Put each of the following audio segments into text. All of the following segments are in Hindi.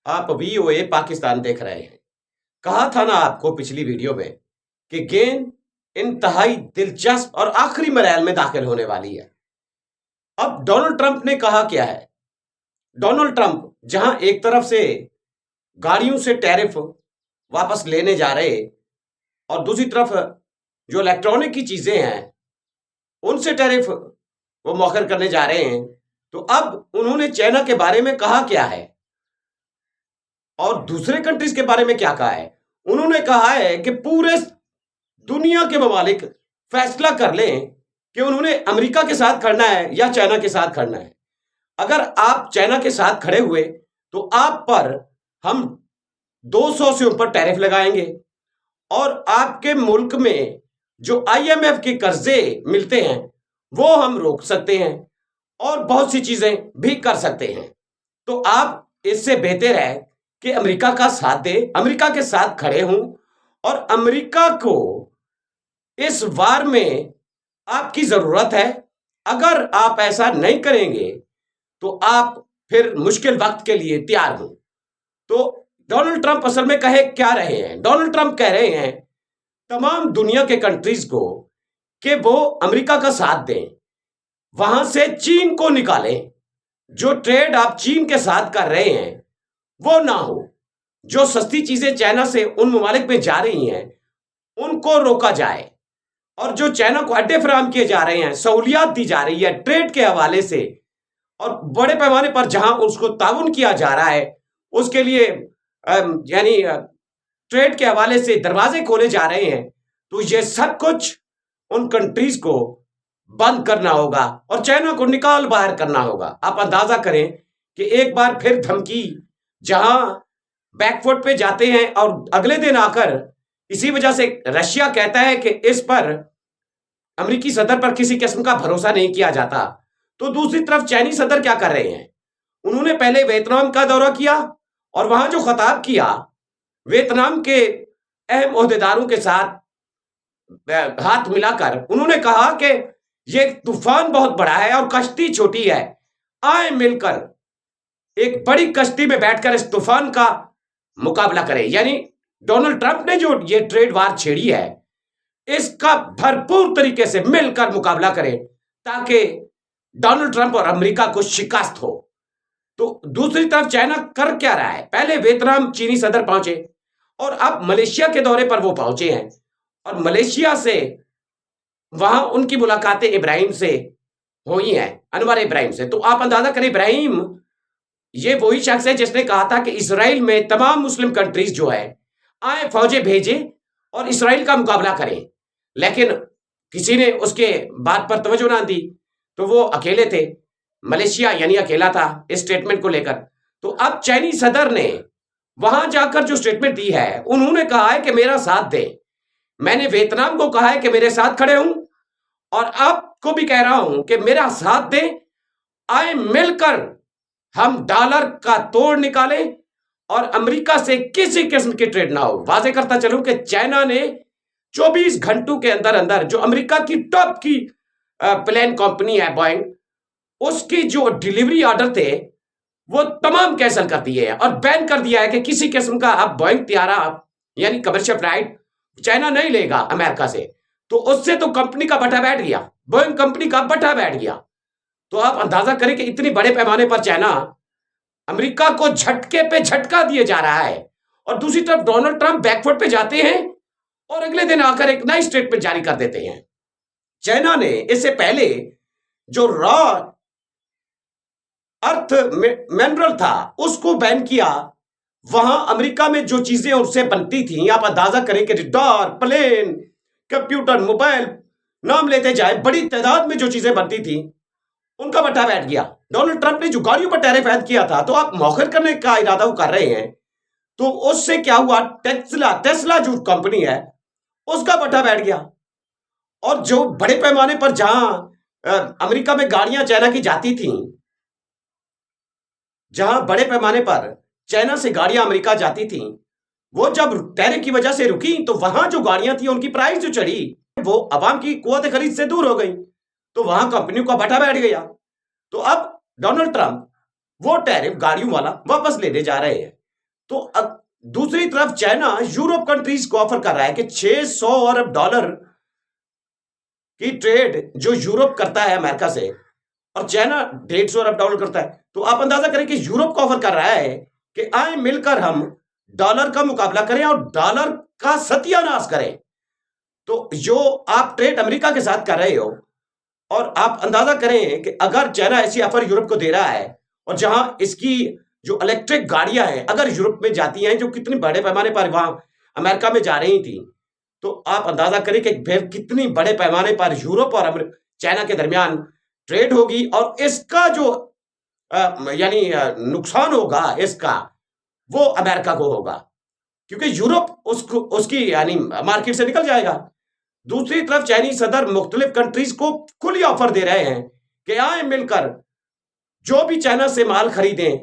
आप वीओए पाकिस्तान देख रहे हैं। कहा था ना आपको पिछली वीडियो में कि गेंद इंतहाई दिलचस्प और आखिरी मरहल में दाखिल होने वाली है। अब डोनाल्ड ट्रंप ने कहा क्या है? डोनाल्ड ट्रंप जहां एक तरफ से गाड़ियों से टैरिफ वापस लेने जा रहे और दूसरी तरफ जो इलेक्ट्रॉनिक की चीजें हैं उनसे टैरिफ वो मौखर करने जा रहे हैं, तो अब उन्होंने चाइना के बारे में कहा क्या है और दूसरे कंट्रीज के बारे में क्या कहा है? उन्होंने कहा है कि पूरे दुनिया के ममालिक फैसला कर लें कि उन्होंने अमेरिका के साथ खड़ना है या चाइना के साथ खड़ना है। अगर आप चाइना के साथ खड़े हुए तो आप पर हम 200 से ऊपर टैरिफ लगाएंगे और आपके मुल्क में जो आईएमएफ के कर्जे मिलते हैं वो हम रोक सकते हैं और बहुत सी चीजें भी कर सकते हैं। तो आप इससे बेहतर है कि अमेरिका का साथ दे, अमेरिका के साथ खड़े हों और अमेरिका को इस वार में आपकी जरूरत है। अगर आप ऐसा नहीं करेंगे तो आप फिर मुश्किल वक्त के लिए तैयार हो। तो डोनाल्ड ट्रंप असल में कहे क्या रहे हैं? डोनाल्ड ट्रंप कह रहे हैं तमाम दुनिया के कंट्रीज को कि वो अमेरिका का साथ दें, वहां से चीन को निकालें। जो ट्रेड आप चीन के साथ कर रहे हैं वो ना हो। जो सस्ती चीजें चाइना से उन ममालिक में जा रही हैं उनको रोका जाए और जो चाइना को अड्डे फराहम किए जा रहे हैं, सहूलियात दी जा रही है ट्रेड के हवाले से और बड़े पैमाने पर जहां उसको ताउन किया जा रहा है उसके लिए यानी ट्रेड के हवाले से दरवाजे खोले जा रहे हैं, तो ये सब कुछ उन कंट्रीज को बंद करना होगा और चाइना को निकाल बाहर करना होगा। आप अंदाजा करें कि एक बार फिर धमकी जहां बैकफुट पे जाते हैं और अगले दिन आकर इसी वजह से रशिया कहता है कि इस पर अमेरिकी सदर पर किसी किस्म का भरोसा नहीं किया जाता, तो दूसरी तरफ चाइनीज सदर क्या कर रहे हैं? उन्होंने पहले वियतनाम का दौरा किया और वहां जो खिताब किया वियतनाम के अहम ओहदेदारों के साथ हाथ मिलाकर उन्होंने कहा कि ये तूफान बहुत बड़ा है और कश्ती छोटी है, आए मिलकर एक बड़ी कश्ती में बैठकर इस तूफान का मुकाबला करें। यानी डोनाल्ड ट्रंप ने जो ये ट्रेड वार छेड़ी है इसका भरपूर तरीके से मिलकर मुकाबला करें ताकि डोनाल्ड ट्रंप और अमेरिका को शिकस्त हो। तो दूसरी तरफ चाइना कर क्या रहा है? पहले वियतनाम चीनी सदर पहुंचे और अब मलेशिया के दौरे पर वो पहुंचे हैं और मलेशिया से वहां उनकी मुलाकातें इब्राहिम से हुई हैं, अनवर इब्राहिम से। तो आप अंदाजा करें, इब्राहिम ये वही शख्स है जिसने कहा था कि इसराइल में तमाम मुस्लिम कंट्रीज जो है आए फौजें भेजें और इसराइल का मुकाबला करें, लेकिन किसी ने उसके बात पर तवज्जो ना दी, तो वो अकेले थे, मलेशिया यानी अकेला था इस स्टेटमेंट को लेकर। तो अब चाइनीज सदर ने वहां जाकर जो स्टेटमेंट दी है उन्होंने कहा है कि मेरा साथ दें। मैंने वियतनाम को कहा है कि मेरे साथ खड़े हूं और आपको भी कह रहा हूं कि मेरा साथ दें, आए मिलकर हम डॉलर का तोड़ निकालें और अमेरिका से किसी किस्म की ट्रेड ना हो। वाजे करता चलूं कि चाइना ने 24 घंटों के अंदर अंदर जो अमेरिका की टॉप की प्लेन कंपनी है बोइंग, उसकी जो डिलीवरी ऑर्डर थे वो तमाम कैंसिल कर दिए हैं और बैन कर दिया है कि किसी किस्म का अब बोइंग त्यारा यानी कमर्शियल फ्लाइट चाइना नहीं लेगा अमेरिका से। तो उससे तो कंपनी का बटा बैठ गया, बोइंग कंपनी का बटा बैठ गया। तो आप अंदाजा करें कि इतनी बड़े पैमाने पर चाइना अमेरिका को झटके पे झटका दिए जा रहा है और दूसरी तरफ डोनाल्ड ट्रंप बैकफुट पे जाते हैं और अगले दिन आकर एक नई स्टेटमेंट जारी कर देते हैं। चाइना ने इससे पहले जो रॉ अर्थ मिनरल था उसको बैन किया। वहां अमेरिका में जो चीजें उससे बनती थी, आप अंदाजा करें कि रडार, प्लेन, कंप्यूटर, मोबाइल, नाम लेते जाए, बड़ी तादाद में जो चीजें बनती थी उनका बट्टा बैठ गया। डोनाल्ड ट्रंप ने जो गाड़ियों पर टैरिफ ऐड किया था तो आप मौखर करने का इरादा वो कर रहे हैं, तो उससे क्या हुआ? टेस्ला जो कंपनी है उसका बट्टा बैठ गया और जो बड़े पैमाने पर जहां अमेरिका में गाड़ियां चाइना की जाती थी, जहां बड़े पैमाने पर चाइना से गाड़ियां अमेरिका जाती थी, वो जब टैरिफ की वजह से रुकी तो वहां जो गाड़ियां थी उनकी प्राइस जो चढ़ी वो अवाम की कुव्वत खरीद से दूर हो गई, तो वहां कंपनियों का बटा बैठ गया। तो अब डोनाल्ड ट्रंप वो टैरिफ गाड़ियों वाला वापस लेने जा रहे हैं। तो अब दूसरी तरफ चाइना यूरोप कंट्रीज को ऑफर कर रहा है कि 600 अरब डॉलर की ट्रेड जो यूरोप करता है अमेरिका से, और चाइना 150 अरब डॉलर करता है। तो आप अंदाजा करें कि यूरोप को ऑफर कर रहा है कि आए मिलकर हम डॉलर का मुकाबला करें और डॉलर का सत्यानाश करें। तो जो आप ट्रेड अमेरिका के साथ कर रहे हो, और आप अंदाजा करें कि अगर चाइना ऐसी ऑफर यूरोप को दे रहा है, और जहां इसकी जो इलेक्ट्रिक गाड़ियां हैं अगर यूरोप में जाती हैं, जो कितनी बड़े पैमाने पर वहां अमेरिका में जा रही थी, तो आप अंदाजा करें कि फिर कितनी बड़े पैमाने पर यूरोप और चाइना के दरमियान ट्रेड होगी, और इसका जो यानी नुकसान होगा इसका, वो अमेरिका को होगा, क्योंकि यूरोप उसकी यानी मार्केट से निकल जाएगा। दूसरी तरफ चाइनीज सदर मुख्तलिफ कंट्रीज को खुली ऑफर दे रहे हैं कि आए मिलकर जो भी चाइना से माल खरीदें,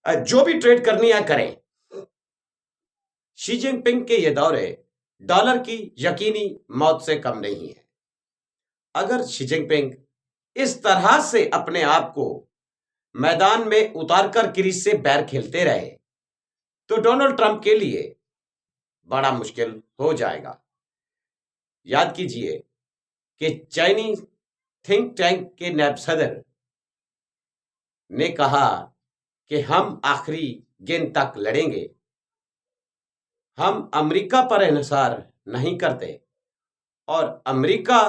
जो भी ट्रेड करनी है करें। शी जिनपिंग के ये दौरे डॉलर की यकीनी मौत से कम नहीं है। अगर शी जिनपिंग इस तरह से अपने आप को मैदान में उतारकर क्रीज से बैर खेलते रहे तो डोनाल्ड ट्रंप के लिए बड़ा मुश्किल हो जाएगा। याद कीजिए कि चाइनीज थिंक टैंक के नैब सदर ने कहा कि हम आखिरी गेंद तक लड़ेंगे, हम अमेरिका पर इन्हिसार नहीं करते, और अमेरिका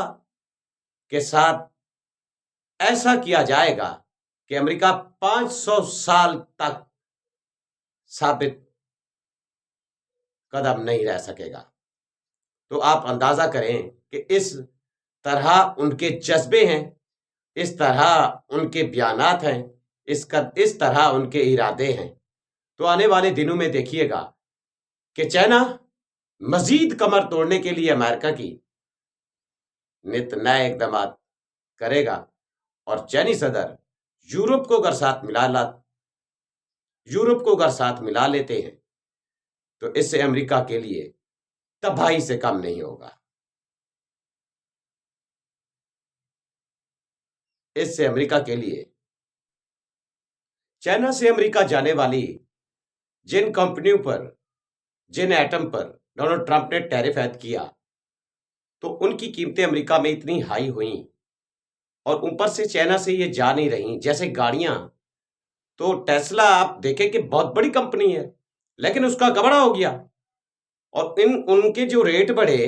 के साथ ऐसा किया जाएगा कि अमेरिका 500 साल तक साबित कदम नहीं रह सकेगा। तो आप अंदाजा करें कि इस तरह उनके जज्बे हैं, इस तरह उनके बयानात हैं, इस तरह उनके इरादे हैं। तो आने वाले दिनों में देखिएगा कि चाइना मजीद कमर तोड़ने के लिए अमेरिका की नित नए इकदाम करेगा, और चाइनी सदर यूरोप को अगर साथ मिला लेते हैं तो इससे अमेरिका के लिए तबाही से कम नहीं होगा। इससे अमेरिका के लिए चाइना से अमेरिका जाने वाली जिन कंपनियों पर, जिन आइटम पर डोनाल्ड ट्रंप ने टैरिफ ऐड किया, तो उनकी कीमतें अमेरिका में इतनी हाई हुई, और ऊपर से चाइना से ये जा नहीं रही। जैसे गाड़ियां, तो टेस्ला आप देखें कि बहुत बड़ी कंपनी है, लेकिन उसका गबड़ा हो गया, और उनके जो रेट बढ़े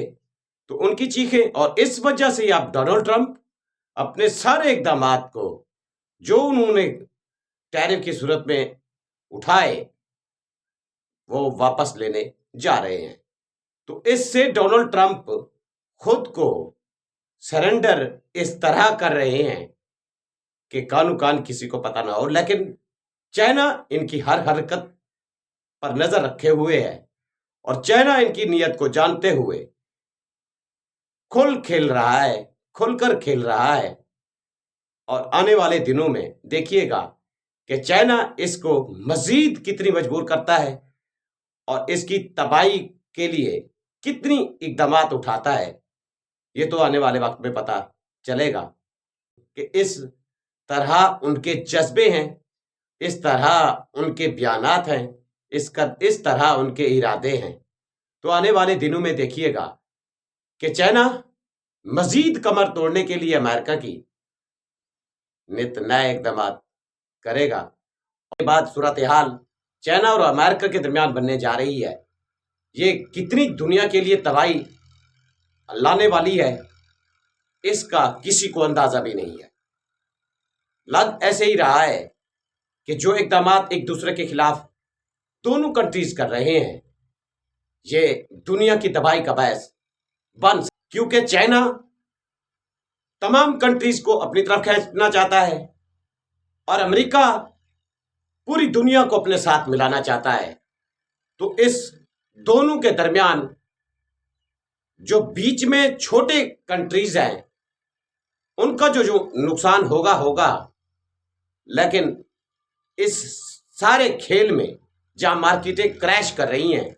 तो उनकी चीखें, और इस वजह से आप डोनाल्ड ट्रंप अपने सारे इकदामात को जो उन्होंने टैरिफ की सूरत में उठाए वो वापस लेने जा रहे हैं। तो इससे डोनाल्ड ट्रंप खुद को सरेंडर इस तरह कर रहे हैं कि कानू कान किसी को पता ना हो, लेकिन चाइना इनकी हर हरकत पर नजर रखे हुए है, और चाइना इनकी नीयत को जानते हुए खुलकर खेल रहा है। और आने वाले दिनों में देखिएगा कि चाइना इसको मजीद कितनी मजबूर करता है, और इसकी तबाही के लिए कितनी इकदामात उठाता है। ये तो आने वाले वक्त में पता चलेगा कि इस तरह उनके जज्बे हैं, इस तरह उनके बयानात हैं, इस तरह उनके इरादे हैं। तो आने वाले दिनों में देखिएगा कि चाइना मजीद कमर तोड़ने के लिए अमेरिका की नित नए इकदाम करेगा। उसके बाद सूरत हाल चाइना और अमेरिका के दरमियान बनने जा रही है, ये कितनी दुनिया के लिए तबाही लाने वाली है, इसका किसी को अंदाजा भी नहीं है। लग ऐसे ही रहा है कि जो इकदाम एक दूसरे के खिलाफ दोनों कंट्रीज कर रहे हैं, ये दुनिया की तबाही का बायस बन, क्योंकि चाइना तमाम कंट्रीज को अपनी तरफ खींचना चाहता है, और अमेरिका पूरी दुनिया को अपने साथ मिलाना चाहता है। तो इस दोनों के दरमियान जो बीच में छोटे कंट्रीज हैं, उनका जो नुकसान होगा, लेकिन इस सारे खेल में जहां मार्केटें क्रैश कर रही हैं,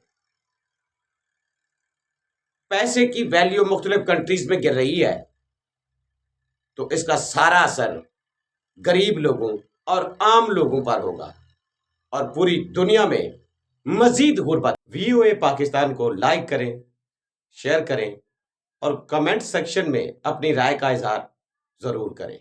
पैसे की वैल्यू मुख्तलिफ कंट्रीज में गिर रही है, तो इसका सारा असर गरीब लोगों और आम लोगों पर होगा, और पूरी दुनिया में मजीद गुर्बत। VOA पाकिस्तान को लाइक करें, शेयर करें और कमेंट सेक्शन में अपनी राय का इजहार जरूर करें।